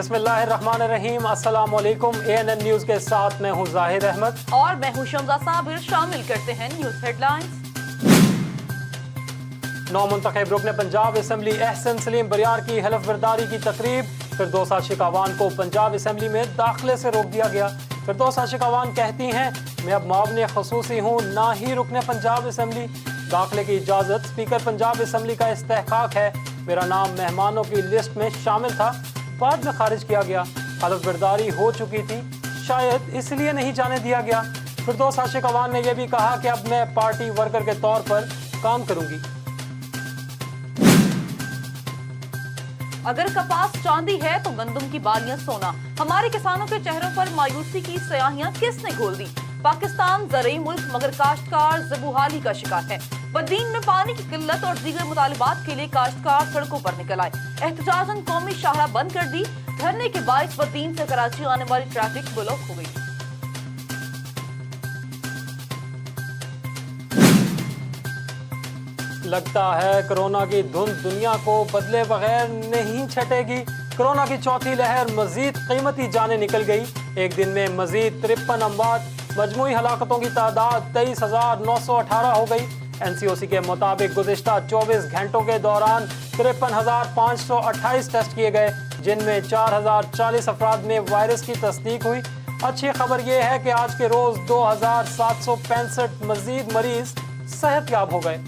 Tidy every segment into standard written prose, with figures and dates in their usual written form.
बिस्मिल्लाहिर्रहमानिर्रहीम। अस्सलाम वालेकुम। ANN न्यूज़ के साथ मैं हूँ जाहिद अहमद और मैं हूँ शम्सा साबिर। शामिल करते हैं न्यूज़ हेडलाइंस। नौ मुंतखब रुकन पंजाब असम्बली एहसन सलीम बरियार की हलफ बर्दारी की तकरीब। फिरदौस आशिक अवान को पंजाब असम्बली में दाखिले से रोक दिया गया। फिरदौस आशिक अवान कहती हैं, मैं अब मुआविन खसूसी हूँ, ना ही रुकन पंजाब असम्बली। दाखिले की इजाज़त स्पीकर पंजाब असम्बली का इस्तेहकाक है। मेरा नाम मेहमानों की लिस्ट में शामिल था, बाद में खारिज किया गया। हलफ बर्दारी हो चुकी थी, शायद इसलिए नहीं जाने दिया गया। फिरदौस आशिक अवान ने यह भी कहा कि अब मैं पार्टी वर्कर के तौर पर काम करूंगी। अगर कपास चांदी है तो गंदम की बालियां सोना। हमारे किसानों के चेहरों पर मायूसी की स्याहियां किसने घोल दी? पाकिस्तान ज़रूरी मुल्क मगर काश्तकार ज़बूहाली का शिकार है। बदीन में पानी की किल्लत और दीगर मुतालिबात के लिए काश्तकार सड़कों पर निकल आए। एहतजाजन कौमी शाहरा बंद कर दी। धरने के बाइस बदीन से कराची आने वाली ट्रैफिक ब्लॉक हो गई। लगता है कोरोना की धुंध दुनिया को बदले बगैर नहीं छटेगी। कोरोना की चौथी लहर मजीद कीमती जाने निकल गई। एक दिन में मजीद 53 अमवात, मजमूई हलाकतों की तादाद 23,918 हो गई। NCOC के मुताबिक गुज़िश्ता 24 घंटों के दौरान 53,528 टेस्ट किए गए, जिनमें 4,040 अफराद में वायरस की तस्दीक हुई। अच्छी खबर यह है कि आज के रोज 2,765 मजीद मरीज सेहतयाब हो गए।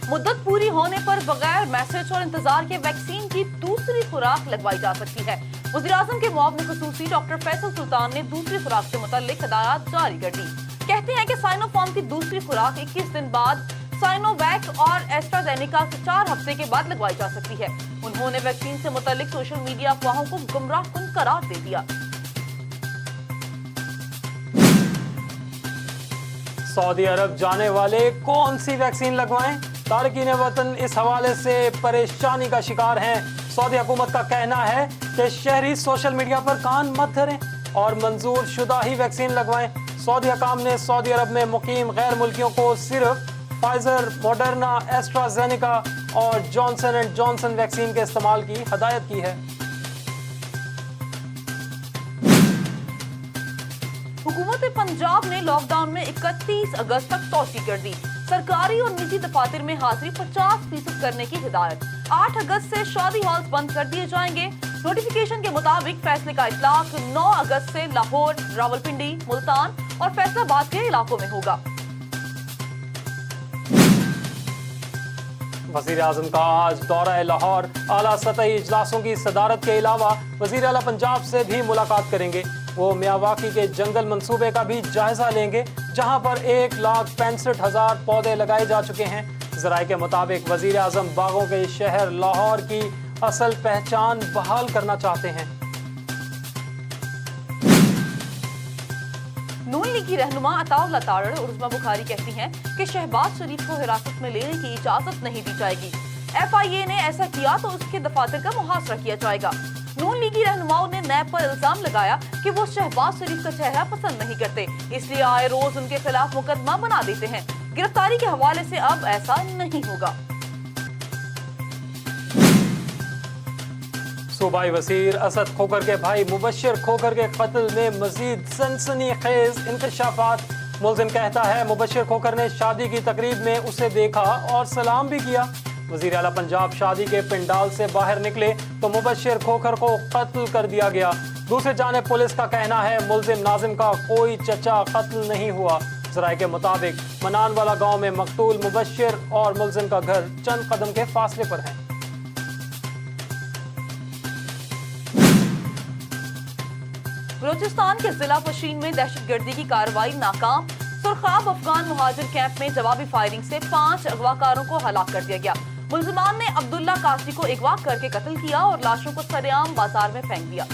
मुद्दत पूरी होने पर बगैर मैसेज और इंतजार के वैक्सीन की दूसरी खुराक लगवाई जा सकती है। वज़ीर-ए-आज़म के मुआविन खसूसी डॉक्टर फैसल सुल्तान ने दूसरी खुराक से मुतल्लिक हिदायत जारी कर दी। कहते हैं कि साइनोफार्म की दूसरी खुराक 21 दिन बाद, साइनोवैक और एस्ट्राजेनेका 4 हफ्ते के बाद लगवाई जा सकती है। उन्होंने वैक्सीन से मुतल्लिक सोशल मीडिया अफवाहों को गुमराहकुन करार दे दिया। सऊदी अरब जाने वाले कौन सी वैक्सीन लगवाएं? तारकीन वतन इस हवाले से परेशानी का शिकार हैं। सऊदी हुकूमत का कहना है कि शहरी सोशल मीडिया पर कान मत धरें और मंजूर शुदा ही वैक्सीन लगवाएं। सऊदी हकाम ने सऊदी अरब में मुकीम गैर मुल्कियों को सिर्फ फाइजर, मॉडर्ना, एस्ट्राजेनेका और जॉनसन एंड जॉनसन वैक्सीन के इस्तेमाल की हदायत की है। हुकूमत पंजाब ने लॉकडाउन में 31 अगस्त तक तोसी कर दी। सरकारी और निजी दफातर में हाजिरी 50% करने की हिदायत। 8 अगस्त से शादी हॉल्स बंद कर दिए जाएंगे। नोटिफिकेशन के मुताबिक फैसले का इतलाक 9 अगस्त से लाहौर, रावलपिंडी, मुल्तान और फैसलाबाद के इलाकों में होगा। वज़ीर आज़म का आज दौरा लाहौर। आला सतही इजलासों की सदारत के अलावा वज़ीर आला पंजाब से भी मुलाकात करेंगे। वो मियावाकी के जंगल मंसूबे का भी जायजा लेंगे, जहां पर 1,65,000 पौधे लगाए जा चुके हैं। ज़राए के मुताबिक वज़ीर आज़म बागों के शहर लाहौर की असल पहचान बहाल करना चाहते हैं। नून लीग की रहनुमा अताउल्लाह तारड़ और उस्मा बुखारी कहती हैं कि शहबाज शरीफ को हिरासत में लेने की इजाजत नहीं दी जाएगी। FIA ने ऐसा किया तो उसके दफातर का मुहासरा किया जाएगा। नून लीगी रहनुमाओं ने नैब पर इल्जाम लगाया कि वो शहबाज शरीफ का चेहरा पसंद नहीं करते, इसलिए आए रोज उनके खिलाफ मुकदमा बना देते हैं। गिरफ्तारी के हवाले से अब ऐसा नहीं होगा। सूबाई वज़ीर असद खोखर के भाई मुबश्शिर खोखर के कत्ल में मजीद सनसनीखेज इंकशाफात। मुल्ज़िम कहता है मुबश्शिर खोखर ने शादी की तकरीब में उसे देखा और सलाम भी किया। वज़ीर आला पंजाब शादी के पंडाल से बाहर निकले तो मुबश्शिर खोखर को कत्ल कर दिया गया। दूसरी जानिब पुलिस का कहना है मुल्ज़िम नाजिम का कोई चचा कत्ल नहीं हुआ। ज़राए के मुताबिक मनान वाला गांव में मकतूल मुबश्शिर और मुल्ज़िम का घर चंद कदम के फासले पर है। बलूचिस्तान के जिला पशीन में दहशतगर्दी की कार्रवाई नाकाम। सुरखाब अफगान मुहाजिर कैंप में जवाबी फायरिंग से 5 अगवाकारों को हलाक कर दिया गया। मुल्जिमान ने अब्दुल्ला कासी को अगवा करके कत्ल किया और लाशों को सरेआम बाजार में फेंक दिया।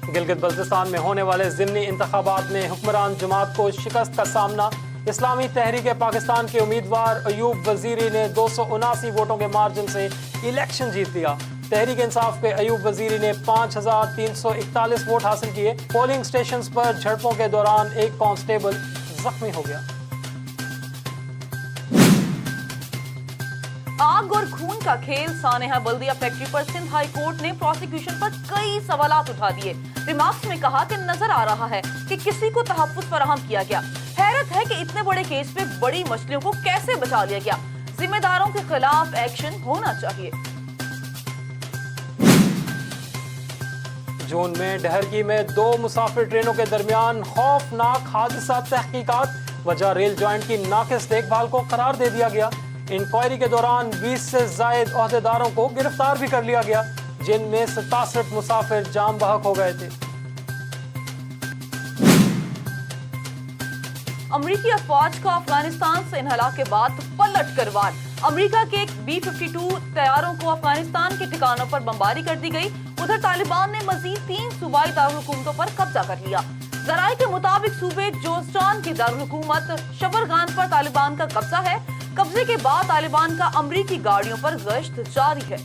गिलगित बल्तिस्तान में होने वाले ज़िमनी इंतखाबात में हुक्मरान जमात को शिकस्त का सामना। इस्लामी तहरीक पाकिस्तान के उम्मीदवार अयूब वजीरी ने 279 वोटों के मार्जिन से इलेक्शन जीत लिया। तहरीक इंसाफ के अयूब वजीरी ने 5,341 वोट हासिल किए। पोलिंग स्टेशंस पर झड़पों के दौरान एक कांस्टेबल जख्मी हो गया। आग और खून का खेल, सानेहा बल्दिया फैक्ट्री पर सिंध हाई कोर्ट ने प्रोसिक्यूशन पर कई सवालात उठा दिए। रिमार्क्स में कहा कि नजर आ रहा है कि किसी को तहफ्फुज़ फराहम किया गया। हैरत है कि इतने बड़े केस में बड़ी मछलियों को कैसे बचा लिया गया। जिम्मेदारों के खिलाफ एक्शन होना चाहिए। जून में डहरकी में 2 मुसाफिर ट्रेनों के दरमियान खौफनाक हादसा, तहकीकात, वजह रेल जॉइंट की नाकिस देखभाल को करार दे दिया गया। इंक्वायरी के दौरान 20 से जायद ओहदेदारों को गिरफ्तार भी कर लिया गया, जिनमें 67 मुसाफिर जाम बहक हो गए थे। अमरीकी अफवाज का अफगानिस्तान से इन्हला के बाद पलट कर वार। अमरीका के B-52 तैयारों को अफगानिस्तान के ठिकानों पर बमबारी कर दी गई। उधर तालिबान ने मजीद 3 सूबाई दारुलहुकूमतों पर कब्जा कर लिया। जराये के मुताबिक सूबे जोस्टान की दारुलहुकूमत शबरगान पर तालिबान का कब्जा है। कब्जे के बाद तालिबान का अमरीकी गाड़ियों पर गश्त जारी है।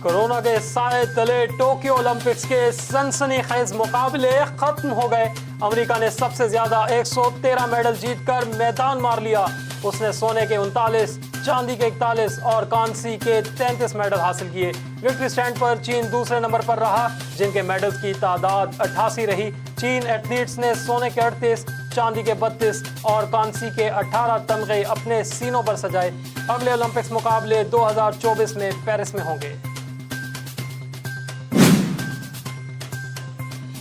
कोरोना के साए तले टोक्यो ओलंपिक्स के सनसनीखेज मुकाबले खत्म हो गए। अमेरिका ने सबसे ज्यादा 113 मेडल जीतकर मैदान मार लिया। उसने सोने के 39, चांदी के 41 और कांसी के 33 मेडल हासिल किए। विक्ट्री स्टैंड पर चीन दूसरे नंबर पर रहा, जिनके मेडल्स की तादाद 88 रही। चीन एथलीट्स ने सोने के 38, चांदी के 32 और कांसी के 18 तमगे अपने सीनों पर सजाए। अगले ओलंपिक्स मुकाबले 2024 में पेरिस में होंगे।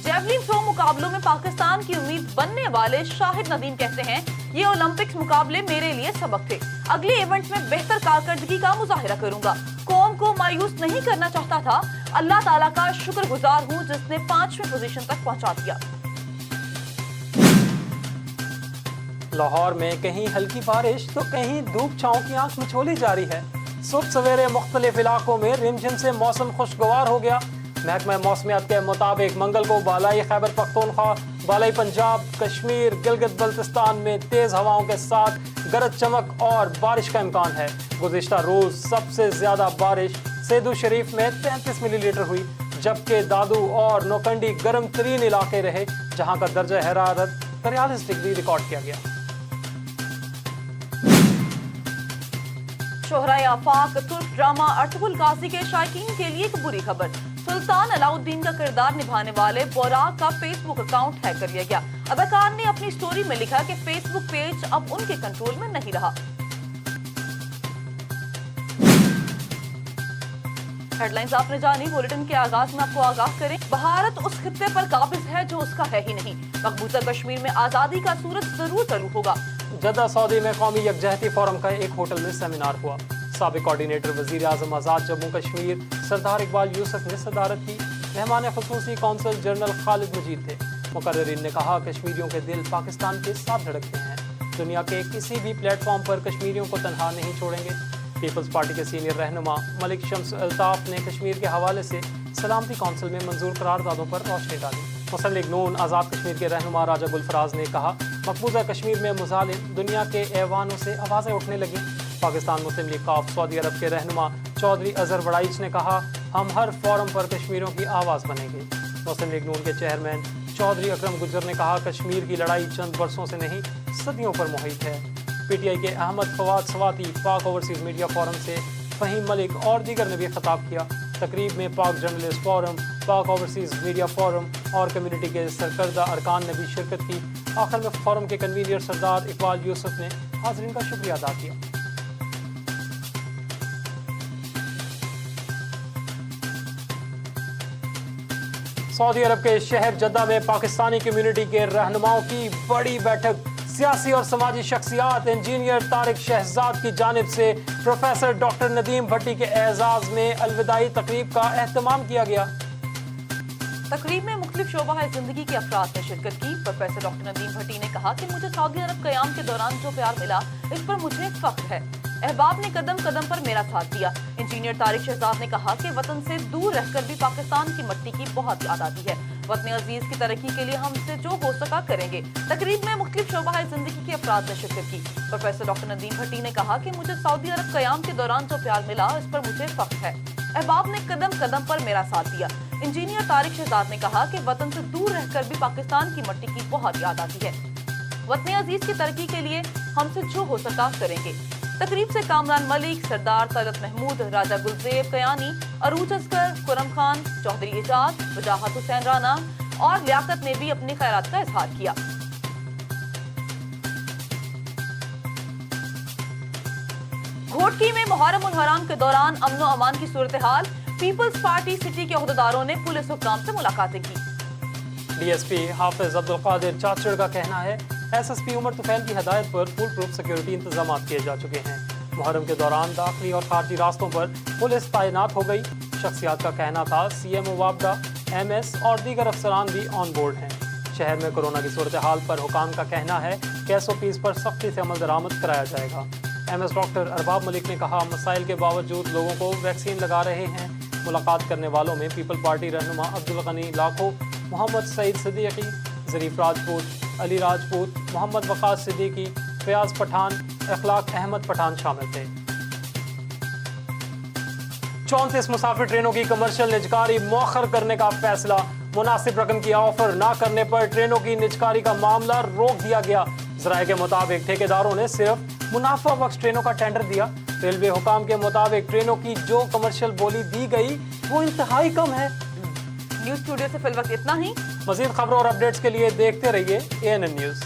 जेवलिन थ्रो मुकाबलों में पाकिस्तान की उम्मीद बनने वाले शाहिद नदीम कहते हैं, ये ओलंपिक्स मुकाबले मेरे लिए सबक थे। अगले इवेंट में बेहतर कारकर्दगी का मुजाहिरा करूंगा। कौम को मायूस नहीं करना चाहता था। अल्लाह ताला का शुक्रगुजार हूं जिसने 5वीं पोजीशन तक पहुंचा दिया। लाहौर में कहीं हल्की बारिश तो कहीं धूप छांव की आंख मिचोली जारी है। सुबह सवेरे मुख्तलिफ इलाकों में रिमझिम से मौसम खुशगवार हो गया। महकमा मौसमियात के मुताबिक मंगल को बालाई खैबर पख्तूनख्वा, बालाई पंजाब, कश्मीर, गिलगित बल्तिस्तान में तेज हवाओं के साथ गरज चमक और बारिश का इम्कान है। गुज़िश्ता रोज सबसे ज्यादा बारिश सेदू शरीफ में 33 मिलीलीटर हुई, जबकि दादू और नौकंडी गर्म तरीन इलाके रहे, जहां का दर्जा हरारत 43 डिग्री रिकॉर्ड किया गया। शोहराए आफाक तुर्क ड्रामा अर्तुगरुल गाजी के शायकीन के लिए एक बुरी खबर। सुल्तान अलाउद्दीन का किरदार निभाने वाले बोराक का फेसबुक अकाउंट हैक कर लिया गया। अदाकार ने अपनी स्टोरी में लिखा कि फेसबुक पेज अब उनके कंट्रोल में नहीं रहा। हेडलाइंस आपने जानी। बुलेटिन के आगाज में आपको आगाह करें, भारत उस खित्ते पर काबिज है जो उसका है ही नहीं। मकबूजा कश्मीर में आजादी का सूरज जरूर तलू होगा। जद्दा सऊदी में कौमी यकजहती फोरम का एक होटल में सेमिनार हुआ। साबिक कोऑर्डिनेटर वजीर आजम आज़ाद जम्मू कश्मीर सरदार इकबाल यूसुफ ने सदारत की। मेहमान खुसूसी कौंसल जनरल खालिद मजीद थे। मुकर्रिरीन ने कहा, कश्मीरियों के दिल पाकिस्तान के साथ धड़कते हैं। दुनिया के किसी भी प्लेटफॉर्म पर कश्मीरियों को तनहा नहीं छोड़ेंगे। पीपल्स पार्टी के सीनियर रहनुमा मलिक शम्स अल्ताफ ने कश्मीर के हवाले से सलामती कौंसिल में मंजूर करारदादों पर रोशनी डाली। मुस्लिम लीग नून आज़ाद कश्मीर के रहनुमा राजा गुलफराज ने कहा, मकबूजा कश्मीर में मुजालिम दुनिया के ऐवानों से आवाज़ें उठने लगी। पाकिस्तान मुस्लिम लीग काफ सऊदी अरब के रहनुमा चौधरी अजहर बड़ाइच ने कहा, हम हर फोरम पर कश्मीरियों की आवाज़ बनेंगे। मुस्लिम लीग नून के चेयरमैन चौधरी अकरम गुज्जर ने कहा, कश्मीर की लड़ाई चंद बरसों से नहीं सदियों पर मुहित है। PTI के अहमद फवाद सवाती पाक ओवरसीज मीडिया फोरम से फहीम मलिक और दीगर ने भी खिताब किया। तकरीब में पाक जर्नलिस्ट फोरम, पाक ओवरसीज मीडिया फोरम और कम्युनिटी के सरकर्दा अरकान ने भी शिरकत की। आखिर में फोरम के कन्वीनर सरदार इकबाल यूसुफ ने हाज़रीन का शुक्रिया अदा किया। सऊदी अरब के शहर जद्दा में पाकिस्तानी कम्युनिटी के रहनुमाओं की बड़ी बैठक। सियासी और समाजी शख्सियात इंजीनियर तारिक शहजाद की जानिब से प्रोफेसर डॉक्टर नदीम भट्टी के एजाज में अलविदाई तकरीब का एहतमाम किया गया। तकरीब में मुख्तलिफ शोबा जिंदगी के अफराद ने शिरकत की। प्रोफेसर डॉक्टर नदीम भट्टी ने कहा कि मुझे सऊदी अरब क़याम के दौरान जो प्यार मिला, इस पर मुझे फख्र है। अहबाब ने कदम कदम पर मेरा साथ दिया। इंजीनियर तारिक शहजाद ने कहा कि वतन से दूर रहकर भी पाकिस्तान की मिट्टी की बहुत याद आती है। वतन अजीज की तरक्की के लिए हमसे जो हो सका करेंगे। तकरीब में मुख्तलिफ शोबा जिंदगी के अफराद ने शिरकत की। प्रोफेसर डॉक्टर नदीम भट्टी ने कहा कि मुझे सऊदी अरब क़याम के दौरान जो प्यार मिला, इस पर मुझे फख्र है। अहबाब ने कदम कदम पर मेरा साथ दिया। इंजीनियर तारिक शहजाद ने कहा कि वतन से दूर रहकर भी पाकिस्तान की मिट्टी की बहुत याद आती है। वतन अजीज की तरक्की के लिए हमसे जो हो सका करेंगे। तकरीब से कामरान मलिक, सरदार तलत महमूद, राजा गुलजेब कयानी, अरूज असगर, खुरम खान, चौधरी एजाज, वजाहत हुसैन राना और लियाकत ने भी अपनी खैरात का इजहार किया। घोटकी में मुहर्रम उल हराम के दौरान अमन व अमान की सूरत हाल, पीपल्स पार्टी सिटी के अहदेदारों ने पुलिस हुक्काम से मुलाकातें की। डीएसपी हाफिज अब्दुल कादिर चाचड़ का कहना है एसएसपी उमर तुफैल की हदायत पर फुल प्रूफ सिक्योरिटी इंतजाम किए जा चुके हैं। मुहर्रम के दौरान दाखिली और खारजी रास्तों पर पुलिस तैनात हो गई। शख्सियात का कहना था सीएमओ वापडा, एमएस और दीगर अफसरान भी ऑन बोर्ड हैं। शहर में कोरोना की सूरत हाल पर हुकाम का कहना है कि एसओपीज पर सख्ती से अमल दरामद कराया जाएगा। एमएस डॉक्टर अरबाब मलिक ने कहा मसाइल के बावजूद लोगों को वैक्सीन लगा रहे हैं। मुलाकात करने वालों में पीपल पार्टी रहनुमा अब्दुल गनी लाखो, मोहम्मद सईद सिद्दीकी, ज़रीफ राजपूत, अली राजपूत, मोहम्मद वक़ास सिद्दीकी, फयाज पठान, अखलाक अहमद पठान शामिल थे। 34 मुसाफिर ट्रेनों की कमर्शियल निजकारी मौखर करने का फैसला। मुनासिब रकम की ऑफर ना करने पर ट्रेनों की निजकारी का मामला रोक दिया गया। ज़राए के मुताबिक ठेकेदारों ने सिर्फ मुनाफा बख्श ट्रेनों का टेंडर दिया। रेलवे हुकाम के मुताबिक ट्रेनों की जो कमर्शियल बोली दी गई वो इंतहाई कम है। न्यूज़ स्टूडियो से फिल वक्त इतना ही। मज़ीद खबरों और अपडेट्स के लिए देखते रहिए ANN न्यूज़।